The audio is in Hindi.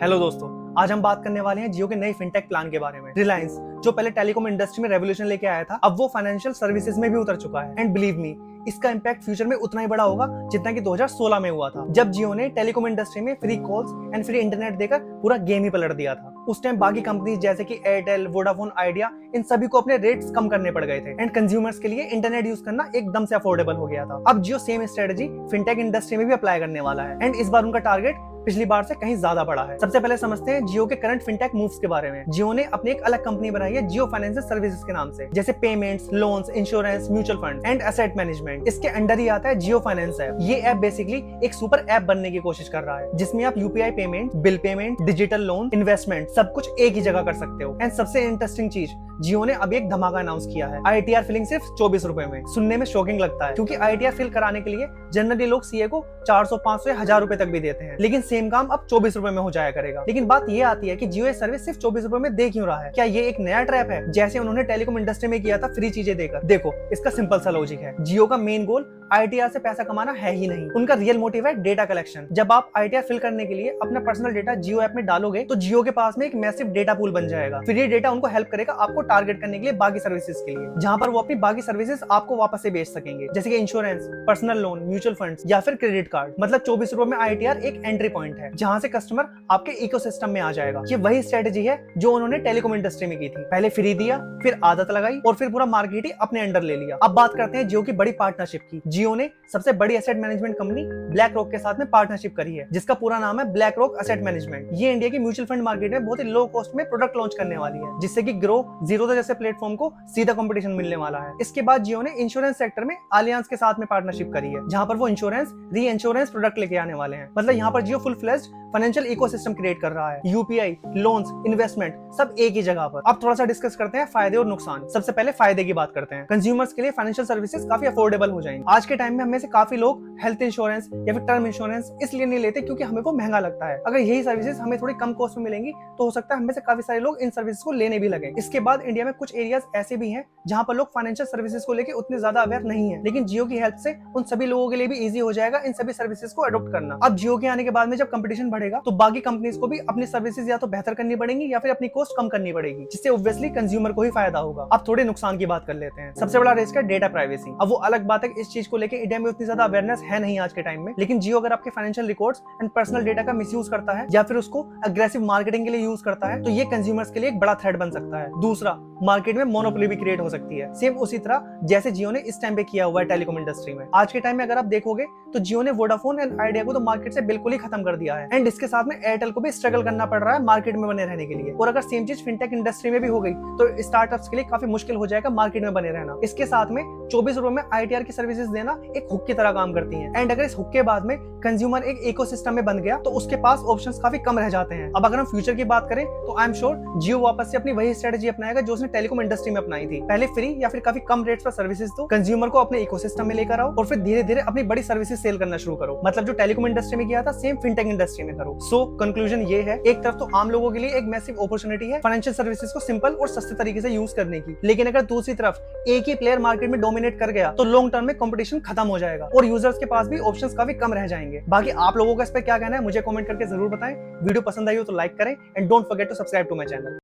हेलो दोस्तों, आज हम बात करने वाले हैं जियो के नए फिनटेक प्लान के बारे में। रिलायंस जो पहले टेलीकॉम इंडस्ट्री में रेवोल्यूशन लेके आया था, अब वो फाइनेंशियल सर्विसेज में भी उतर चुका है। एंड बिलीव मी, इसका इम्पैक्ट फ्यूचर में उतना ही बड़ा होगा जितना कि 2016 में हुआ था, जब जियो ने टेलीकॉम इंडस्ट्री में free calls and free internet देकर पूरा गेम ही पलट दिया था। उस टाइम बाकी कंपनीज जैसे कि एयरटेल, वोडाफोन, आइडिया, इन सभी को अपने रेट्स कम करने पड़ गए थे एंड कंज्यूमर्स के लिए इंटरनेट यूज करना एकदम से अफोर्डेबल हो गया था। अब जियो सेम स्ट्रेटजी फिनटेक इंडस्ट्री में भी अप्लाई करने वाला है एंड इस बार उनका टारगेट पिछली बार से कहीं ज्यादा बड़ा है। सबसे पहले समझते हैं जियो के करंट फिनटेक मूव्स के बारे में। जियो ने अपनी एक अलग कंपनी बनाई है जियो फाइनेंशियल सर्विसेज के नाम से, जैसे payments, loans, insurance, mutual fund and asset management. इसके अंडर ही आता है जियो फाइनेंस ऐप। ये ऐप बेसिकली एक सुपर ऐप बनने की कोशिश कर रहा है, जिसमें आप UPI payment, bill payment, digital loan, investment सब कुछ एक ही जगह कर सकते हो। एंड सबसे इंटरेस्टिंग चीज, जियो ने अभी एक धमाका अनाउंस किया है, आईटीआर फिलिंग सिर्फ 24 रुपए में। सुनने में शॉकिंग लगता है, क्योंकि आईटीआर फिल कराने के लिए जनरली लोग सीए को 400, 500 या 1000 रुपए तक भी देते हैं, लेकिन सेम काम अब 24 रुपए में हो जाया करेगा। लेकिन बात ये आती है कि जियो ये सर्विस सिर्फ 24 रुपए में दे क्यों रहा है? क्या ये एक नया ट्रैप है, जैसे उन्होंने टेलीकॉम इंडस्ट्री में किया था फ्री चीजें देकर? देखो, इसका सिंपल सा लॉजिक है। जियो का मेन गोल आईटीआर से पैसा कमाना है ही नहीं। उनका रियल मोटिव है डेटा कलेक्शन। जब आप आईटीआर फिल करने के लिए अपना पर्सनल डेटा जियो ऐप में डालोगे, तो जियो के पास में एक मैसिव डेटा पूल बन जाएगा। फिर ये डेटा उनको हेल्प करेगा आपको टारगेट करने के लिए बाकी सर्विसेज के लिए, जहां पर वो अपनी बाकी सर्विसेज आपको वापस से बेच सकेंगे, जैसे कि insurance, personal loan, mutual funds या फिर क्रेडिट कार्ड। मतलब 24 रुपए में आईटीआर एक एंट्री पॉइंट है, जहां से कस्टमर आपके इकोसिस्टम में आ जाएगा। ये वही स्ट्रेटेजी है जो उन्होंने टेलीकॉम इंडस्ट्री में की थी। पहले फ्री दिया, फिर आदत लगाई और फिर पूरा मार्केट ही अपने अंडर ले लिया। अब बात करते हैं जियो की बड़ी पार्टनरशिप की। जियो ने सबसे बड़ी asset management company black rock के साथ में पार्टनरशिप करी है, जिसका पूरा नाम है ब्लैक रॉक एसेट मैनेजमेंट। ये इंडिया की म्यूचुअल फंड मार्केट में बहुत ही लो कॉस्ट में प्रोडक्ट लॉन्च करने वाली है, जिससे कि ग्रो, जीरोधा जैसे प्लेटफॉर्म को सीधा कंपटीशन मिलने वाला है। इसके बाद जियो ने इंश्योरेंस सेक्टर में अलियांस के साथ में पार्टनरशिप करी है, जहां पर वो इंश्योरेंस, री इंश्योरेंस प्रोडक्ट लेके आने वाले हैं। मतलब यहाँ पर Jio full fledged financial ecosystem create कर रहा है, यूपीआई, लोन्स, इन्वेस्टमेंट सब एक ही जगह पर। अब थोड़ा सा डिस्कस करते हैं फायदे और नुकसान। सबसे पहले फायदे की बात करते हैं। कंज्यूमर्स के लिए फाइनेंशियल सर्विसेज काफी अफोर्डेबल हो जाएंगे। आज के टाइम में हमें से काफी लोग हेल्थ इंश्योरेंस या फिर टर्म इंश्योरेंस इसलिए नहीं लेते क्योंकि हमें वो महंगा लगता है। अगर यही सर्विसेज हमें थोड़ी कम कॉस्ट में मिलेंगी, तो हो सकता है हमें से काफी सारे लोग इन सर्विसेज को लेने भी लगे। इसके बाद इंडिया में कुछ एरियाज ऐसे भी हैं जहां पर लोग फाइनेंशियल सर्विसेज को लेकर उतने ज्यादा अवेयर नहीं है, लेकिन जियो की हेल्प से उन सभी लोगों के लिए भी इजी हो जाएगा इन सभी सर्विसेज को अडॉप्ट करना। अब जियो के आने के बाद में जब कंपटीशन बढ़ेगा, तो बाकी कंपनीज को भी अपनी सर्विसेज या तो बेहतर करनी पड़ेंगी या फिर अपनी कॉस्ट कम करनी पड़ेगी, जिससे ऑब्वियसली कंज्यूमर को ही फायदा होगा। अब थोड़े नुकसान की बात कर लेते हैं। सबसे बड़ा रिस्क है डेटा प्राइवेसी। अब वो अलग बात है, इस चीज को लेकर इंडिया में उतनी ज्यादा अवेयरनेस है नहीं आज के टाइम में, लेकिन जियो अगर आपके financial records and personal data का मिसयूज करता है या फिर उसको अग्रेसिव मार्केटिंग के लिए यूज करता है, तो ये कंज्यूमर्स के लिए एक बड़ा थ्रेट बन सकता है। दूसरा, मार्केट में मोनोपोली भी क्रिएट हो सकती है, सेम उसी तरह जैसे जियो ने इस टाइम पे किया हुआ है टेलीकॉम इंडस्ट्री में। आज के टाइम में अगर आप देखोगे तो जियो ने वोडाफोन एंड आइडिया को तो मार्केट से बिल्कुल ही खत्म कर दिया है, एंड इसके साथ में एयरटेल को भी स्ट्रगल करना पड़ रहा है मार्केट में बने रहने के लिए। और अगर सेम चीज फिनटेक इंडस्ट्री में भी हो गई, तो स्टार्टअप्स के लिए काफी मुश्किल हो जाएगा मार्केट में बने रहना। इसके साथ में 24 रुपए में आईटीआर की सर्विसेज देना एक हुक की तरह काम करती है, एंड अगर इस हुक के बाद में कंज्यूमर एक इकोसिस्टम में बन गया, तो उसके पास ऑप्शंस काफी कम रह जाते हैं। अब अगर हम फ्यूचर की बात करें, तो आई एम श्योर जियो वापस से अपनी वही स्ट्रेटजी अपनाएगा जो उसने टेलीकॉम इंडस्ट्री में अपनाई थी। पहले फ्री या फिर काफी कम रेट्स पर सर्विसेज दो, कंज्यूमर को अपने इकोसिस्टम में लेकर आओ और फिर धीरे धीरे अपनी बड़ी सर्विसेज सेल करना शुरू करो। मतलब जो टेलीकॉम इंडस्ट्री में किया था, सेम फिनटेक इंडस्ट्री में करो। सो कंक्लूजन ये है, एक तरफ तो आम लोगों के लिए एक मैसिव अपॉर्चुनिटी है फाइनेंशियल सर्विसेज को सिंपल और सस्ते तरीके से यूज करने की, लेकिन अगर दूसरी तरफ एक ही प्लेयर मार्केट में डोमिनेट कर गया, तो लॉन्ग टर्म में कंपटीशन खत्म हो जाएगा और यूजर्स के पास भी ऑप्शंस काफी कम रह जाएंगे। बाकी आप लोगों का इस पर क्या कहना है मुझे कमेंट करके जरूर बताएं। वीडियो पसंद आई हो तो लाइक करें and don't forget to subscribe to my channel.